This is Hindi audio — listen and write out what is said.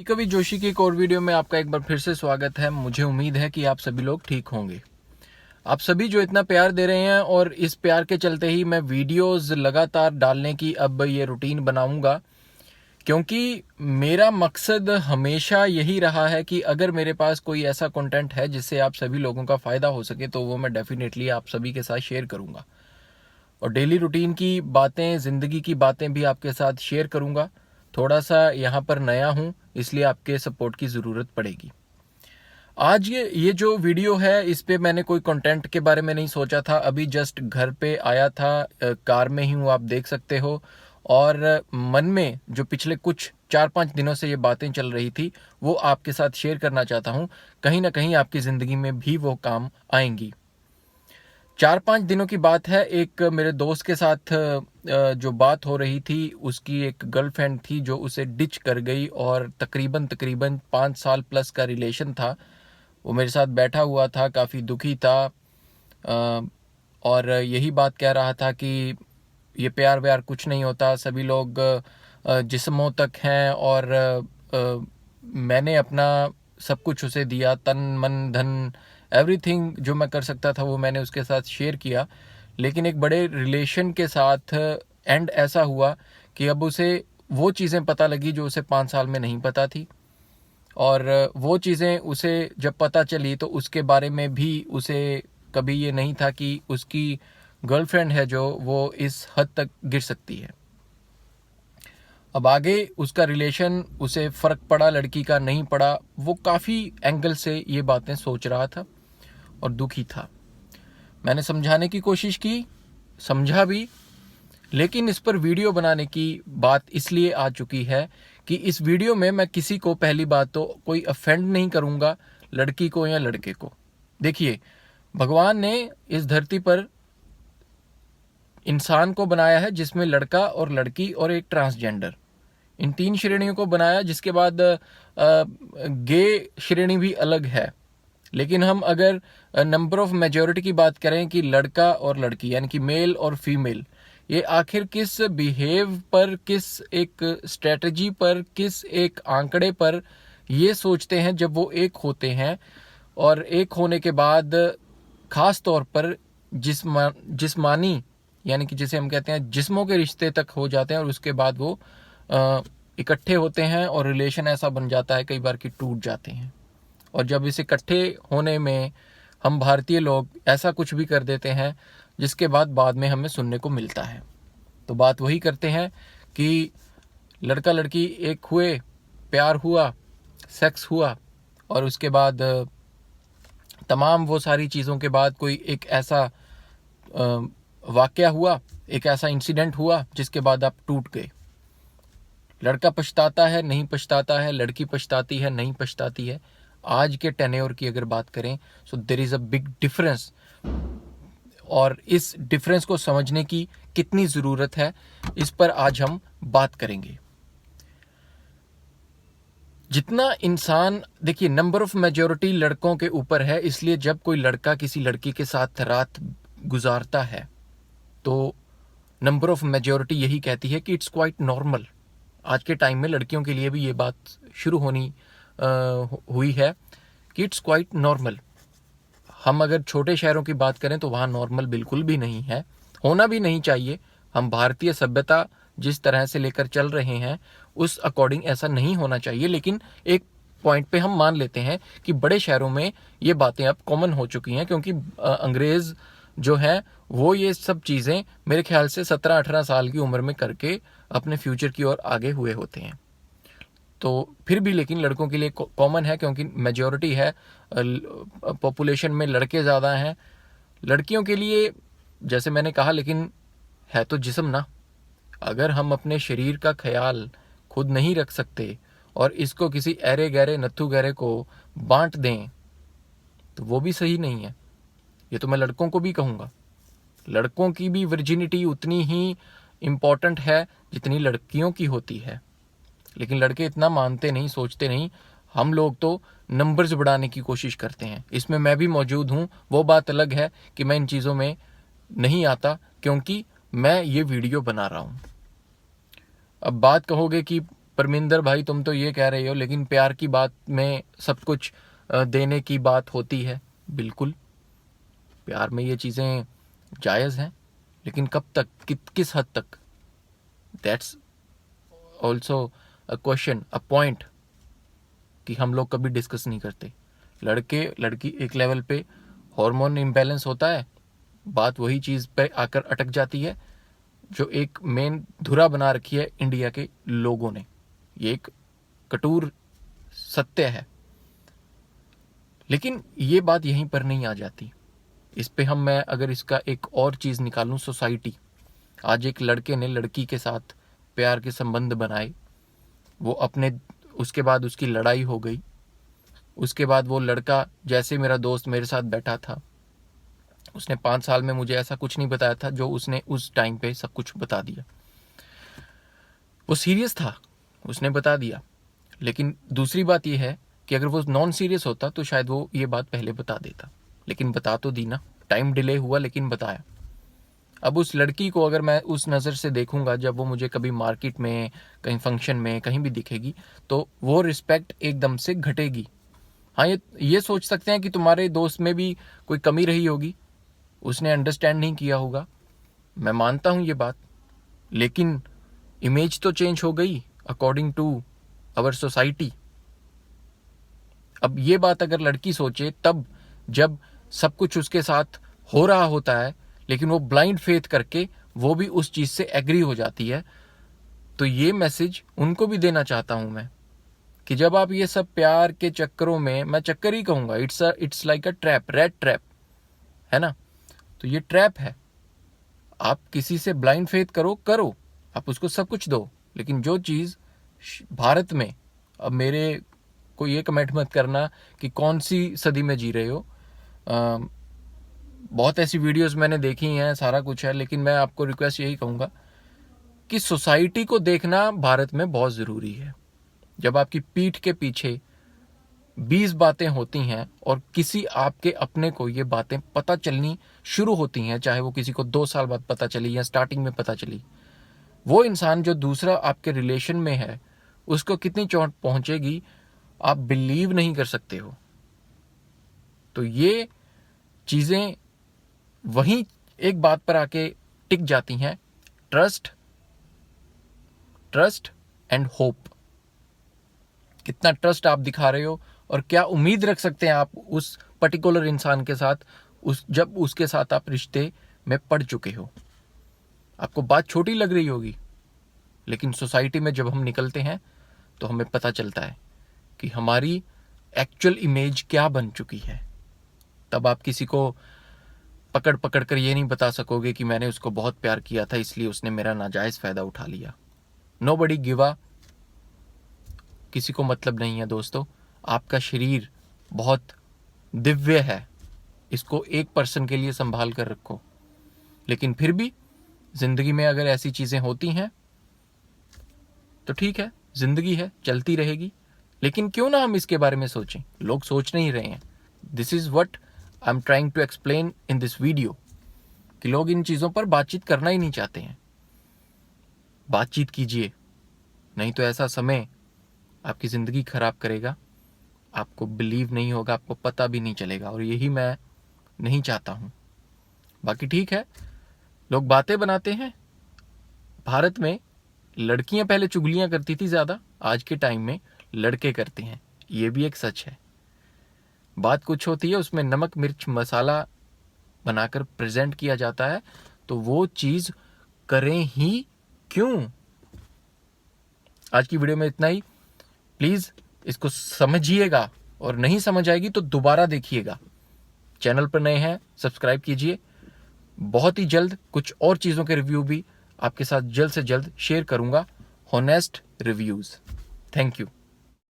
कवि जोशी की एक और वीडियो में आपका एक बार फिर से स्वागत है। मुझे उम्मीद है कि आप सभी लोग ठीक होंगे। आप सभी जो इतना प्यार दे रहे हैं और इस प्यार के चलते ही मैं वीडियोस लगातार डालने की अब ये रूटीन बनाऊंगा, क्योंकि मेरा मकसद हमेशा यही रहा है कि अगर मेरे पास कोई ऐसा कंटेंट है जिससे आप सभी लोगों का फ़ायदा हो सके तो वो मैं डेफिनेटली आप सभी के साथ शेयर करूँगा और डेली रूटीन की बातें, ज़िंदगी की बातें भी आपके साथ शेयर करूँगा। थोड़ा सा यहाँ पर नया हूँ, इसलिए आपके सपोर्ट की ज़रूरत पड़ेगी। आज ये जो वीडियो है इस पे मैंने कोई कंटेंट के बारे में नहीं सोचा था। अभी जस्ट घर पे आया था, कार में ही हूँ, आप देख सकते हो। और मन में जो पिछले कुछ 4-5 दिनों से ये बातें चल रही थी वो आपके साथ शेयर करना चाहता हूँ। कहीं ना कहीं आपकी ज़िंदगी में भी वो काम आएंगी। 4-5 दिनों की बात है, एक मेरे दोस्त के साथ जो बात हो रही थी, उसकी एक गर्लफ्रेंड थी जो उसे डिच कर गई और तकरीबन तकरीबन 5 साल प्लस का रिलेशन था। वो मेरे साथ बैठा हुआ था, काफ़ी दुखी था और यही बात कह रहा था कि ये प्यार व्यार कुछ नहीं होता, सभी लोग जिस्मों तक हैं और मैंने अपना सब कुछ उसे दिया, तन मन धन एवरीथिंग जो मैं कर सकता था वो मैंने उसके साथ शेयर किया। लेकिन एक बड़े रिलेशन के साथ एंड ऐसा हुआ कि अब उसे वो चीज़ें पता लगी जो उसे 5 साल में नहीं पता थी। और वो चीज़ें उसे जब पता चली तो उसके बारे में भी उसे कभी ये नहीं था कि उसकी गर्लफ्रेंड है जो वो इस हद तक गिर सकती है। अब आगे उसका रिलेशन, उसे फ़र्क पड़ा लड़की का नहीं पड़ा, वो काफ़ी एंगल से ये बातें सोच रहा था और दुखी था। मैंने समझाने की कोशिश की, समझा भी, लेकिन इस पर वीडियो बनाने की बात इसलिए आ चुकी है कि इस वीडियो में मैं किसी को, पहली बात तो कोई अफेंड नहीं करूँगा, लड़की को या लड़के को। देखिए, भगवान ने इस धरती पर इंसान को बनाया है जिसमें लड़का और लड़की और एक ट्रांसजेंडर, इन 3 श्रेणियों को बनाया, जिसके बाद गे श्रेणी भी अलग है। लेकिन हम अगर नंबर ऑफ मेजॉरिटी की बात करें कि लड़का और लड़की यानी कि मेल और फीमेल, ये आखिर किस बिहेव पर, किस एक स्ट्रेटजी पर, किस एक आंकड़े पर ये सोचते हैं जब वो एक होते हैं और एक होने के बाद खास तौर पर जिस्मानी यानी कि जिसे हम कहते हैं जिस्मों के रिश्ते तक हो जाते हैं और उसके बाद वो इकट्ठे होते हैं और रिलेशन ऐसा बन जाता है कई बार कि टूट जाते हैं। और जब इस इकट्ठे होने में हम भारतीय लोग ऐसा कुछ भी कर देते हैं जिसके बाद में हमें सुनने को मिलता है। तो बात वही करते हैं कि लड़का लड़की एक हुए, प्यार हुआ, सेक्स हुआ और उसके बाद तमाम वो सारी चीज़ों के बाद कोई एक ऐसा वाकया हुआ, एक ऐसा इंसिडेंट हुआ जिसके बाद आप टूट गए। लड़का पछताता है, नहीं पछताता है, लड़की पछताती है, नहीं पछताती है। आज के टेन्योर की अगर बात करें so there is a big difference, और इस डिफरेंस को समझने की कितनी ज़रूरत है, इस पर आज हम बात करेंगे। जितना इंसान, देखिए, नंबर ऑफ मेजॉरिटी लड़कों के ऊपर है, इसलिए जब कोई लड़का किसी लड़की के साथ रात गुजारता है तो नंबर ऑफ मेजॉरिटी यही कहती है कि इट्स क्वाइट नॉर्मल। आज के टाइम में लड़कियों के लिए भी ये बात शुरू होनी हुई है कि इट्स क्वाइट नॉर्मल। हम अगर छोटे शहरों की बात करें तो वहाँ नॉर्मल बिल्कुल भी नहीं है, होना भी नहीं चाहिए। हम भारतीय सभ्यता जिस तरह से लेकर चल रहे हैं उस अकॉर्डिंग ऐसा नहीं होना चाहिए। लेकिन एक पॉइंट पे हम मान लेते हैं कि बड़े शहरों में ये बातें अब कॉमन हो चुकी हैं, क्योंकि अंग्रेज़ जो हैं वो ये सब चीज़ें मेरे ख्याल से 17-18 साल की उम्र में करके अपने फ्यूचर की ओर आगे हुए होते हैं। तो फिर भी लेकिन लड़कों के लिए कॉमन है, क्योंकि मेजॉरिटी है, पॉपुलेशन में लड़के ज़्यादा हैं। लड़कियों के लिए जैसे मैंने कहा, लेकिन है तो जिस्म ना। अगर हम अपने शरीर का ख्याल खुद नहीं रख सकते और इसको किसी ऐरे गहरे नत्थु गहरे को बांट दें तो वो भी सही नहीं है। ये तो मैं लड़कों को भी कहूँगा, लड़कों की भी वर्जिनिटी उतनी ही इम्पॉर्टेंट है जितनी लड़कियों की होती है। लेकिन लड़के इतना मानते नहीं, सोचते नहीं। हम लोग तो नंबर्स बढ़ाने की कोशिश करते हैं, इसमें मैं भी मौजूद हूँ। वो बात अलग है कि मैं इन चीज़ों में नहीं आता क्योंकि मैं ये वीडियो बना रहा हूँ। अब बात कहोगे कि परमिंदर भाई तुम तो ये कह रहे हो, लेकिन प्यार की बात में सब कुछ देने की बात होती है। बिल्कुल, प्यार में ये चीज़ें जायज़ हैं, लेकिन कब तक, किस हद तक, that's also a question, a point कि हम लोग कभी डिस्कस नहीं करते। लड़के लड़की एक लेवल पे हार्मोन इम्बैलेंस होता है, बात वही चीज़ पे आकर अटक जाती है जो एक मेन धुरा बना रखी है इंडिया के लोगों ने। ये एक कटूर सत्य है, लेकिन ये बात यहीं पर नहीं आ जाती। इस पे मैं अगर इसका एक और चीज़ निकालूं, सोसाइटी। आज एक लड़के ने लड़की के साथ प्यार के संबंध बनाए, वो अपने, उसके बाद उसकी लड़ाई हो गई, उसके बाद वो लड़का, जैसे मेरा दोस्त मेरे साथ बैठा था, उसने 5 साल में मुझे ऐसा कुछ नहीं बताया था जो उसने उस टाइम पे सब कुछ बता दिया। वो सीरियस था, उसने बता दिया। लेकिन दूसरी बात ये है कि अगर वो नॉन सीरियस होता तो शायद वो ये बात पहले बता देता, लेकिन बता तो दी ना। टाइम डिले हुआ लेकिन बताया। अब उस लड़की को अगर मैं उस नज़र से देखूंगा, जब वो मुझे कभी मार्केट में, कहीं फंक्शन में, कहीं भी दिखेगी, तो वो रिस्पेक्ट एकदम से घटेगी। हाँ, ये सोच सकते हैं कि तुम्हारे दोस्त में भी कोई कमी रही होगी, उसने अंडरस्टैंड नहीं किया होगा, मैं मानता हूँ ये बात, लेकिन इमेज तो चेंज हो गई अकॉर्डिंग टू आवर सोसाइटी। अब ये बात अगर लड़की सोचे, तब जब सब कुछ उसके साथ हो रहा होता है, लेकिन वो ब्लाइंड फेथ करके वो भी उस चीज़ से एग्री हो जाती है, तो ये मैसेज उनको भी देना चाहता हूं मैं कि जब आप ये सब प्यार के चक्करों में, मैं चक्कर ही कहूंगा, it's like a trap, red trap है ना, तो ये ट्रैप है। आप किसी से ब्लाइंड फेथ करो, आप उसको सब कुछ दो, लेकिन जो चीज़ भारत में, अब मेरे को ये कमेंट मत करना कि कौन सी सदी में जी रहे हो, बहुत ऐसी वीडियोस मैंने देखी हैं, सारा कुछ है, लेकिन मैं आपको रिक्वेस्ट यही कहूँगा कि सोसाइटी को देखना भारत में बहुत ज़रूरी है। जब आपकी पीठ के पीछे 20 बातें होती हैं और किसी आपके अपने को ये बातें पता चलनी शुरू होती हैं, चाहे वो किसी को 2 साल बाद पता चली या स्टार्टिंग में पता चली, वो इंसान जो दूसरा आपके रिलेशन में है, उसको कितनी चोट पहुंचेगी आप बिलीव नहीं कर सकते हो। तो ये चीज़ें वहीं एक बात पर आके टिक जाती हैं, ट्रस्ट एंड होप। कितना ट्रस्ट आप दिखा रहे हो और क्या उम्मीद रख सकते हैं आप उस पर्टिकुलर इंसान के साथ, जब उसके साथ आप रिश्ते में पड़ चुके हो। आपको बात छोटी लग रही होगी, लेकिन सोसाइटी में जब हम निकलते हैं तो हमें पता चलता है कि हमारी एक्चुअल इमेज क्या बन चुकी है। तब आप किसी को पकड़ कर ये नहीं बता सकोगे कि मैंने उसको बहुत प्यार किया था इसलिए उसने मेरा नाजायज़ फ़ायदा उठा लिया। नोबडी गिव अ, किसी को मतलब नहीं है दोस्तों। आपका शरीर बहुत दिव्य है, इसको एक पर्सन के लिए संभाल कर रखो। लेकिन फिर भी ज़िंदगी में अगर ऐसी चीज़ें होती हैं तो ठीक है, ज़िंदगी है, चलती रहेगी। लेकिन क्यों ना हम इसके बारे में सोचें, लोग सोच नहीं रहे हैं। This is what I am trying to explain in this video, कि लोग इन चीज़ों पर बातचीत करना ही नहीं चाहते हैं। बातचीत कीजिए, नहीं तो ऐसा समय आपकी ज़िंदगी खराब करेगा, आपको बिलीव नहीं होगा, आपको पता भी नहीं चलेगा, और यही मैं नहीं चाहता हूँ। बाकी ठीक है, लोग बातें बनाते हैं। भारत में लड़कियां पहले चुगलियां करती थी ज़्यादा, आज के टाइम में लड़के करते हैं, ये भी एक सच है। बात कुछ होती है, उसमें नमक मिर्च मसाला बनाकर प्रेजेंट किया जाता है, तो वो चीज़ करें ही क्यों। आज की वीडियो में इतना ही। प्लीज़ इसको समझिएगा, और नहीं समझ आएगी तो दोबारा देखिएगा। चैनल पर नए हैं, सब्सक्राइब कीजिए। बहुत ही जल्द कुछ और चीज़ों के रिव्यू भी आपके साथ जल्द से जल्द शेयर करूंगा, हॉनेस्ट रिव्यूज़। Thank you.